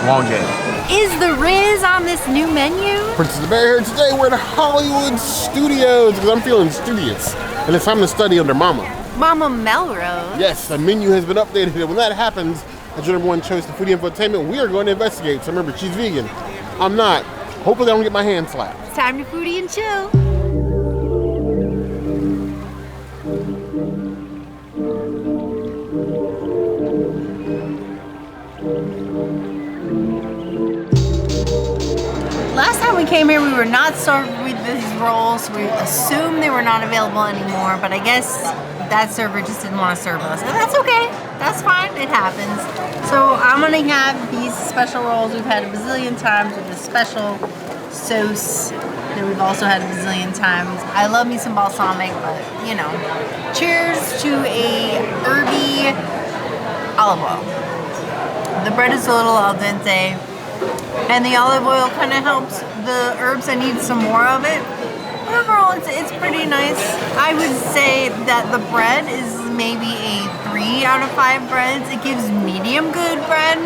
Long game. Is the Riz on this new menu? Princess Bear here today. We're at Hollywood Studios because I'm feeling studious. And it's time to study under Mama. Mama Melrose? Yes, the menu has been updated. And when that happens, as your #1 choice to Foodie Infotainment, we are going to investigate. So remember, she's vegan. I'm not. Hopefully I don't get my hand slapped. It's time to foodie and chill. Last time we came here, we were not served with these rolls. We assumed they were not available anymore, but I guess that server just didn't want to serve us. And that's okay. That's fine. It happens. So I'm going to have these special rolls we've had a bazillion times with this special sauce that we've also had a bazillion times. I love me some balsamic, but you know. Cheers to a herby olive oil. The bread is a little al dente, and the olive oil kind of helps the herbs. I need some more of it. Overall, it's pretty nice. I would say that the bread is maybe a 3 out of 5 breads. It gives medium good bread.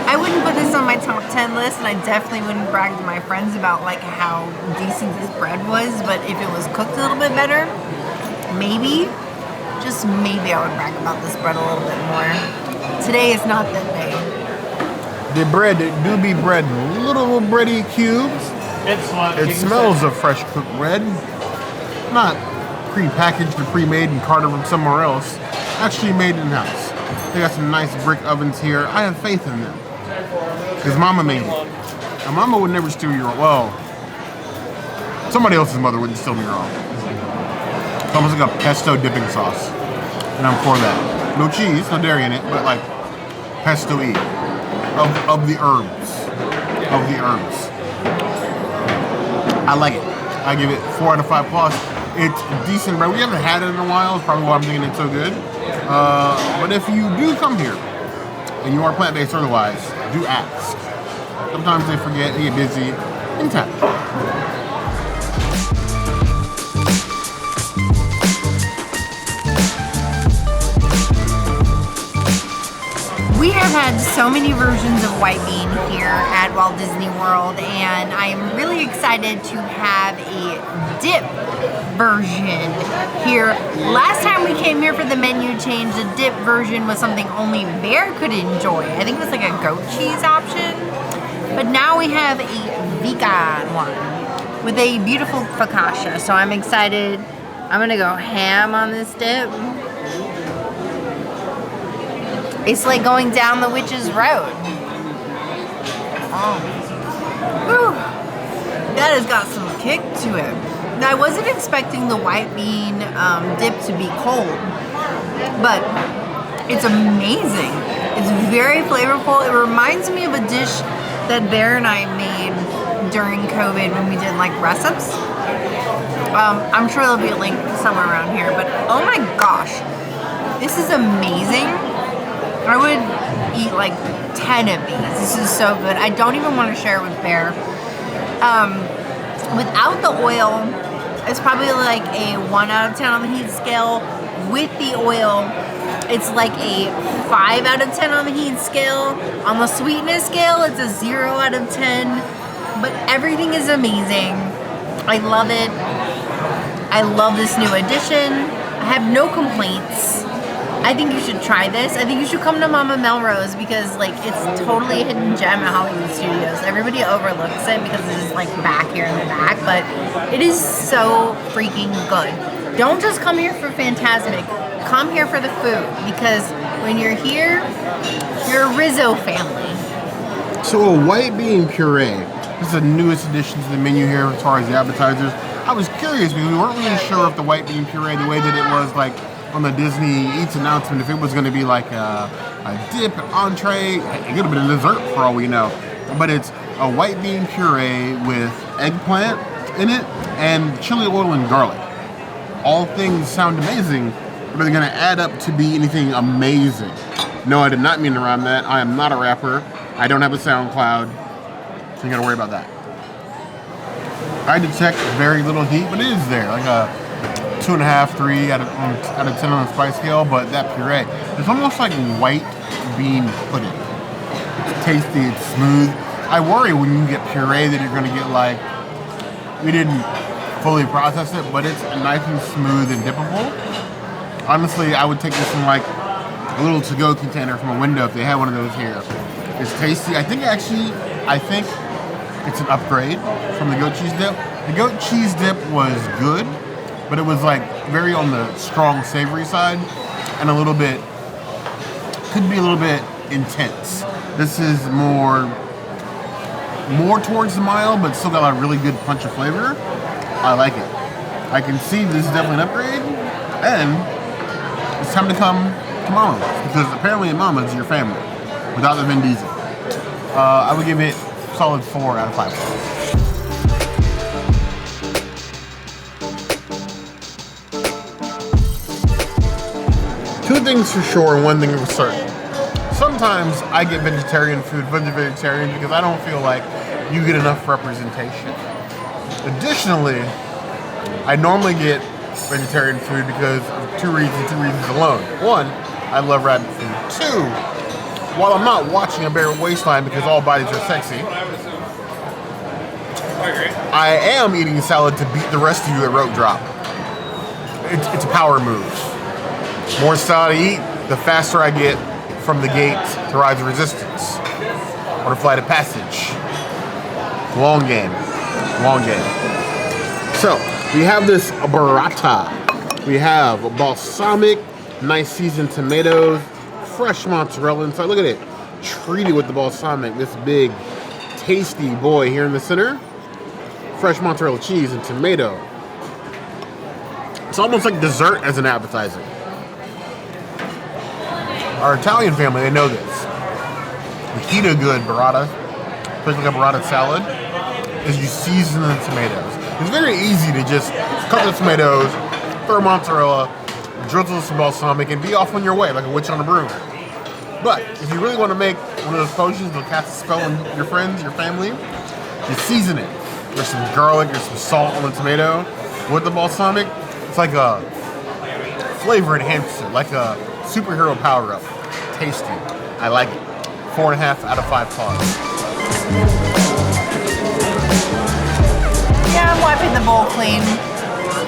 I wouldn't put this on my top 10 list, and I definitely wouldn't brag to my friends about like how decent this bread was, but if it was cooked a little bit better, maybe, just maybe I would brag about this bread a little bit more. Today is not that day. The bread, it do be bread, little bready cubes. It smells of fresh cooked bread. Not pre-packaged or pre-made and carted from somewhere else. Actually made in-house. They got some nice brick ovens here. I have faith in them. Because Mama made it. And Mama would never steal your, well, somebody else's mother wouldn't steal me wrong. It's almost like a pesto dipping sauce. And I'm for that. No cheese, no dairy in it, but like pesto-y. Of the herbs. Of the herbs. I like it. I give it 4 out of 5 plus. It's decent bread. We haven't had it in a while. It's probably why I'm thinking it's so good. But if you do come here, and you are plant-based or otherwise, do ask. Sometimes they forget, they get busy, in time. We have had so many versions of white bean here at Walt Disney World, and I am really excited to have a dip version here. Last time we came here for the menu change, the dip version was something only Bear could enjoy. I think it was like a goat cheese option. But now we have a vegan one with a beautiful focaccia, so I'm excited. I'm gonna go ham on this dip. It's like going down the witch's road. Oh. Whew. That has got some kick to it. Now, I wasn't expecting the white bean dip to be cold, but it's amazing. It's very flavorful. It reminds me of a dish that Bear and I made during COVID when we did like recipes. I'm sure there'll be a link somewhere around here, but oh my gosh, this is amazing. I would eat like 10 of these. This is so good. I don't even want to share it with Bear. Without the oil, it's probably like a 1 out of 10 on the heat scale. With the oil, it's like a 5 out of 10 on the heat scale. On the sweetness scale, it's a 0 out of 10. But everything is amazing. I love it. I love this new addition. I have no complaints. I think you should try this. I think you should come to Mama Melrose because like it's totally a hidden gem at Hollywood Studios. Everybody overlooks it because it's just like back here in the back, but it is so freaking good. Don't just come here for Fantasmic. Come here for the food because when you're here, you're a Rizzo family. So a white bean puree. This is the newest addition to the menu here as far as the appetizers. I was curious because we weren't really sure if the white bean puree, the way that it was like on the Disney Eats announcement, if it was going to be like a dip, an entree, it could have been a dessert for all we know. But it's a white bean puree with eggplant in it and chili oil and garlic. All things sound amazing, but are they going to add up to be anything amazing? No, I did not mean to rhyme that. I am not a rapper. I don't have a SoundCloud, so you got to worry about that. I detect very little heat, but it is there, like a 2.5, 3 out of 10 on the spice scale, but that puree, it's almost like white bean pudding. tasty, it's smooth. I worry when you get puree that you're gonna get like, we didn't fully process it, but it's nice and smooth and dippable. Honestly, I would take this in like a little to-go container from a window if they had one of those here. It's tasty. I think it's an upgrade from the goat cheese dip. The goat cheese dip was good, but it was like very on the strong savory side and could be a little bit intense. This is more towards the mild, but still got a really good punch of flavor. I like it. I can see this is definitely an upgrade, and it's time to come to Mama's, because apparently at Mama's your family, without the Vin Diesel. I would give it a solid 4 out of 5 stars. Two things for sure and one thing for certain. Sometimes I get vegetarian food, vegetarian, because I don't feel like you get enough representation. Additionally, I normally get vegetarian food because of two reasons alone. One, I love rabbit food. Two, while I'm not watching a bare waistline because all bodies are sexy, I am eating salad to beat the rest of you at rope drop. It's a power move. More salad I eat, the faster I get from the gate to rise of resistance, or to flight of passage. Long game. So, we have this burrata. We have balsamic, nice seasoned tomatoes, fresh mozzarella inside. Look at it. Treated with the balsamic. This big, tasty boy here in the center. Fresh mozzarella cheese and tomato. It's almost like dessert as an appetizer. Our Italian family, they know this. The key to a good burrata, especially like a burrata salad, is you season the tomatoes. It's very easy to just cut the tomatoes, throw mozzarella, drizzle some balsamic, and be off on your way like a witch on a broom. But if you really want to make one of those potions that'll cast a spell on your friends, your family, you season it. There's some garlic, there's some salt on the tomato with the balsamic. It's like a flavor enhancer, like a superhero power-up. Tasty. I like it. 4.5 out of 5 stars. Yeah, I'm wiping the bowl clean.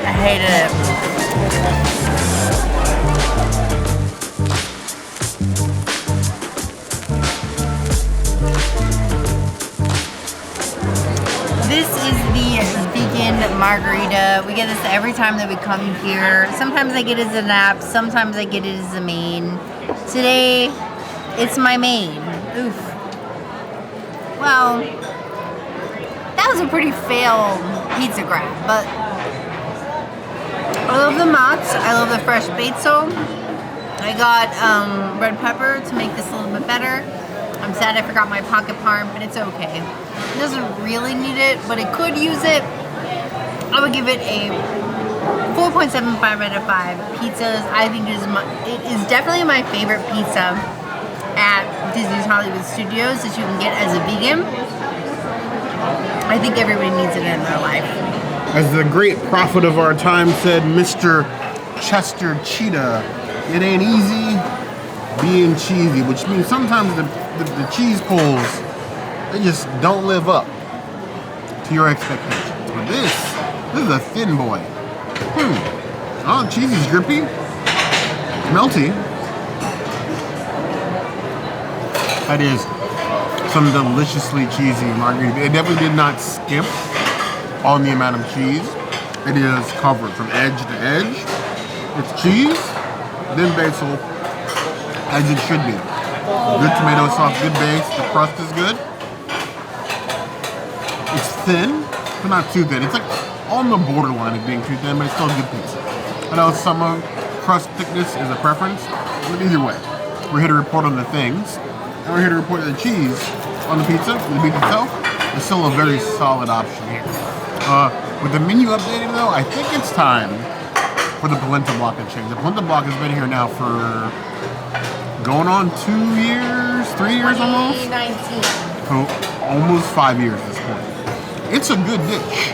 I hated it. This is the vegan margarita. We get this every time that we come here. Sometimes I get it as an app, sometimes I get it as a main. Today, it's my main. Oof. Well, that was a pretty failed pizza grab, but I love the mozz. I love the fresh pesto. I got red pepper to make this a little bit better. I'm sad I forgot my pocket parm, but it's okay. It doesn't really need it, but it could use it. I would give it a 4.75 out of 5. Pizzas, I think it is definitely my favorite pizza at Disney's Hollywood Studios that you can get as a vegan. I think everybody needs it in their life. As the great prophet of our time said, Mr. Chester Cheetah, it ain't easy being cheesy, which means sometimes the cheese pulls, they just don't live up to your expectations. But this is a thin boy. Oh, cheese is grippy, melty. That is some deliciously cheesy margherita. It definitely did not skimp on the amount of cheese. It is covered from edge to edge. It's cheese, then basil, as it should be. Good tomato sauce, good base. The crust is good. It's thin, but not too thin. It's like on the borderline of being too thin, but it's still a good pizza. I know some crust thickness is a preference, but either way, we're here to report on the things, and we're here to report the cheese on the pizza itself. Is still a very solid option here. With the menu updating though, I think it's time for the polenta block to change. The polenta block has been here now for going on 2 years, 3 years almost? 2019. So almost 5 years at this point. It's a good dish,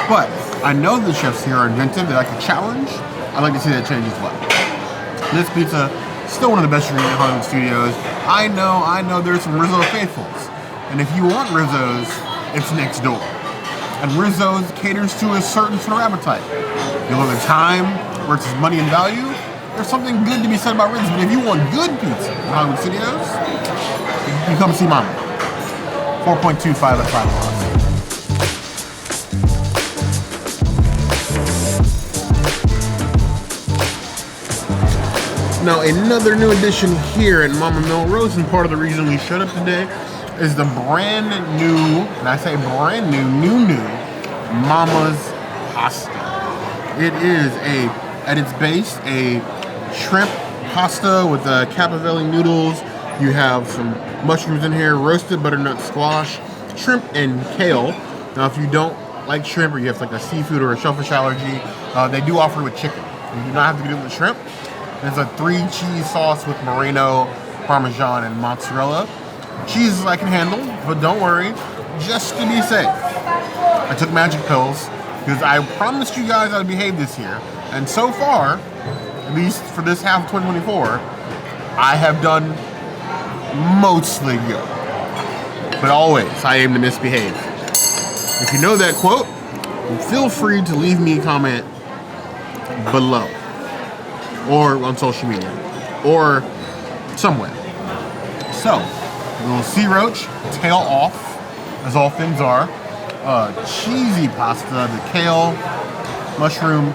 but I know the chefs here are inventive. They like a challenge. I'd like to see that change as well. This pizza, still one of the best you can get at Hollywood Studios. I know there's some Rizzo faithfuls. And if you want Rizzo's, it's next door. And Rizzo's caters to a certain sort of appetite. You live in time versus money and value, there's something good to be said about Rizzo's. But if you want good pizza in Hollywood Studios, you come see Mama. 4.25 out of 5 stars. Now, another new addition here at Mama Melrose, and part of the reason we showed up today, is the brand new, and I say brand new, Mama's Pasta. It is at its base, a shrimp pasta with capavelli noodles. You have some mushrooms in here, roasted butternut squash, shrimp, and kale. Now, if you don't like shrimp, or you have like a seafood or a shellfish allergy, they do offer it with chicken. You do not have to get it with shrimp. There's a 3-cheese sauce with Moreno, Parmesan, and mozzarella. Cheeses I can handle, but don't worry, just to be safe, I took magic pills because I promised you guys I'd behave this year. And so far, at least for this half of 2024, I have done mostly good. But always, I aim to misbehave. If you know that quote, feel free to leave me a comment below. Or on social media, or somewhere. So, a little sea roach, tail off, as all things are. Cheesy pasta, the kale, mushroom.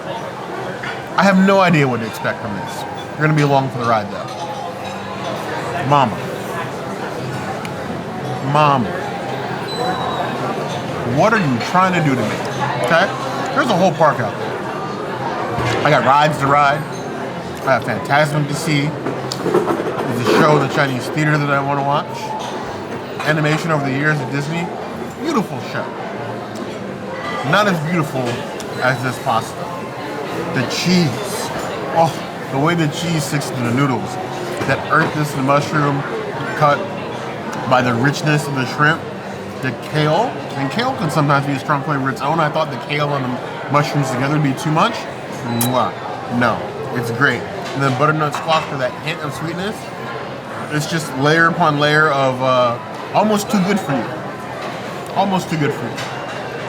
I have no idea what to expect from this. You're gonna be along for the ride though. Mama. What are you trying to do to me? Okay? There's a whole park out there. I got rides to ride. I have Phantasm to see. There's a show in the Chinese theater that I want to watch. Animation over the years at Disney. Beautiful show. Not as beautiful as this pasta. The cheese. Oh, the way the cheese sticks to the noodles. That earthness of the mushroom cut by the richness of the shrimp. The kale. And kale can sometimes be a strong flavor of its own. I thought the kale and the mushrooms together would be too much. Mwah. No, it's great. And then butternut squash for that hint of sweetness. It's just layer upon layer of almost too good for you. Almost too good for you.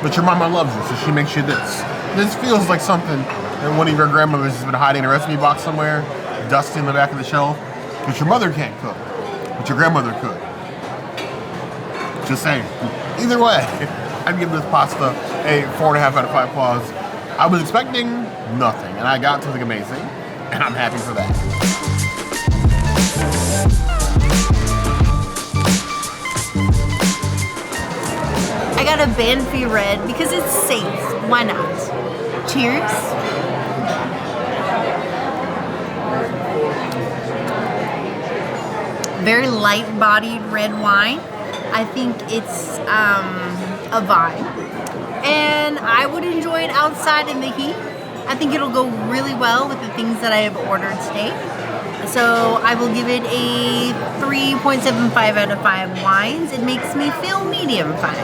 But your mama loves you, so she makes you this. This feels like something that one of your grandmothers has been hiding in a recipe box somewhere, dusty in the back of the shelf. But your mother can't cook, but your grandmother could. Just saying. Either way, I'd give this pasta a 4.5 out of 5 claws. I was expecting nothing, and I got something amazing. And I'm happy for that. I got a Banfi red because it's safe. Why not? Cheers. Very light-bodied red wine. I think it's a vibe. And I would enjoy it outside in the heat. I think it'll go really well with the things that I have ordered today. So I will give it a 3.75 out of 5 wines. It makes me feel medium fine.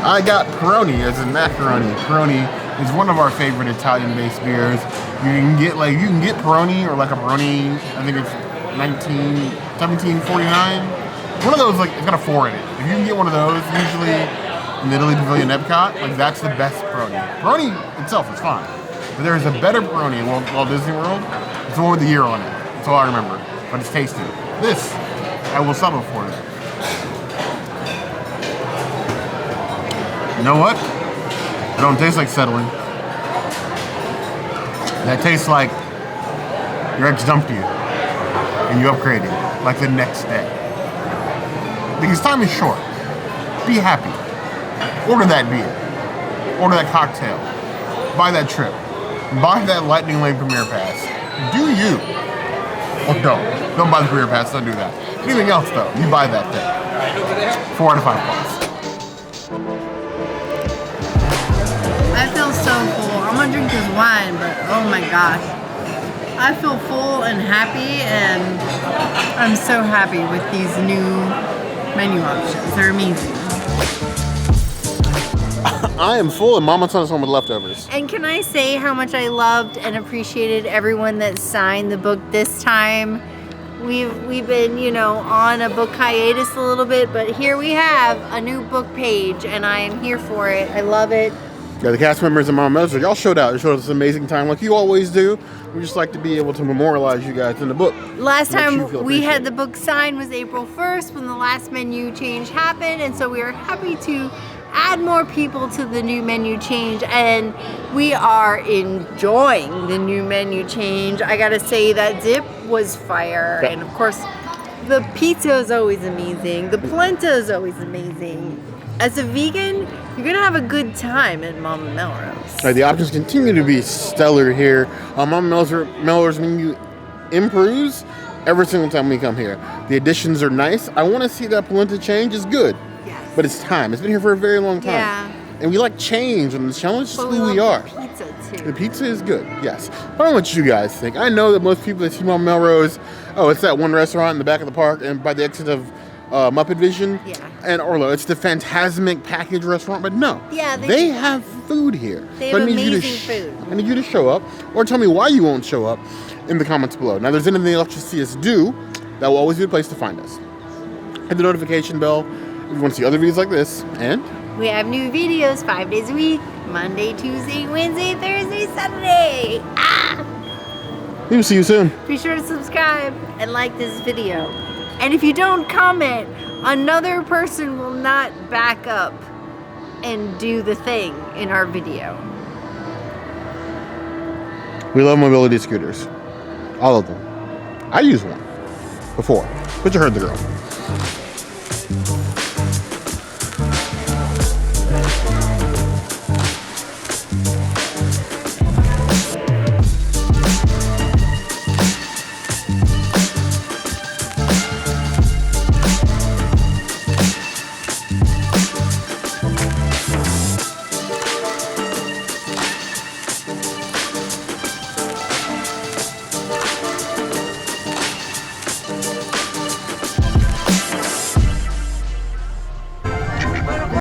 I got Peroni as in macaroni. Peroni is one of our favorite Italian-based beers. You can get Peroni or like a Peroni, I think it's 1749. One of those, like, it's got a 4 in it. If you can get one of those, usually in the Italy Pavilion Epcot, like, that's the best Peroni. Peroni itself is fine. But there's a better Peroni in Walt Disney World. It's the one with the year on it. That's all I remember. But it's tasty. This, I will settle for it. You know what? It don't taste like settling. That tastes like your ex dumped you and you upgraded, like the next day. Because time is short. Be happy. Order that beer. Order that cocktail. Buy that trip. Buy that Lightning Lane Premier Pass. Do you. Or don't. Don't buy the Premier Pass. Don't do that. Anything else, though, you buy that thing. 4 out of 5 bucks. I feel so full. I'm gonna drink this wine, but oh my gosh. I feel full and happy, and I'm so happy with these new menu options. They're amazing. I am full, and Mama sent us home with leftovers. And can I say how much I loved and appreciated everyone that signed the book this time? We've been, you know, on a book hiatus a little bit, but here we have a new book page, and I am here for it. I love it. Yeah, the cast members and Mama Melrose, y'all showed out. You showed us an amazing time like you always do. We just like to be able to memorialize you guys in the book. Last time we had the book signed was April 1st when the last menu change happened, and so we are happy to add more people to the new menu change, and we are enjoying the new menu change. I gotta say that dip was fire, and of course the pizza is always amazing. The polenta is always amazing. As a vegan, you're gonna have a good time at Mama Melrose. Right, the options continue to be stellar here. Mama Melrose menu improves every single time we come here. The additions are nice. I want to see that polenta change is good. Yes. But it's time. It's been here for a very long time. Yeah. And we like change, and the challenge is who we are. Pizza too. The pizza is good, yes. I don't know what you guys think. I know that most people that see Mama Melrose, oh, it's that one restaurant in the back of the park and by the exit of Muppet Vision and Orlo. It's the Phantasmic package restaurant, but no. Yeah, they have food here. They have amazing food. I need you to show up, or tell me why you won't show up in the comments below. Now, if there's anything else you see us do, that will always be a place to find us. Hit the notification bell if you want to see other videos like this, and we have new videos 5 days a week. Monday, Tuesday, Wednesday, Thursday, Saturday. we will see you soon. Be sure to subscribe and like this video. And if you don't comment, another person will not back up and do the thing in our video. We love mobility scooters. All of them. I use one before, but you heard the girl.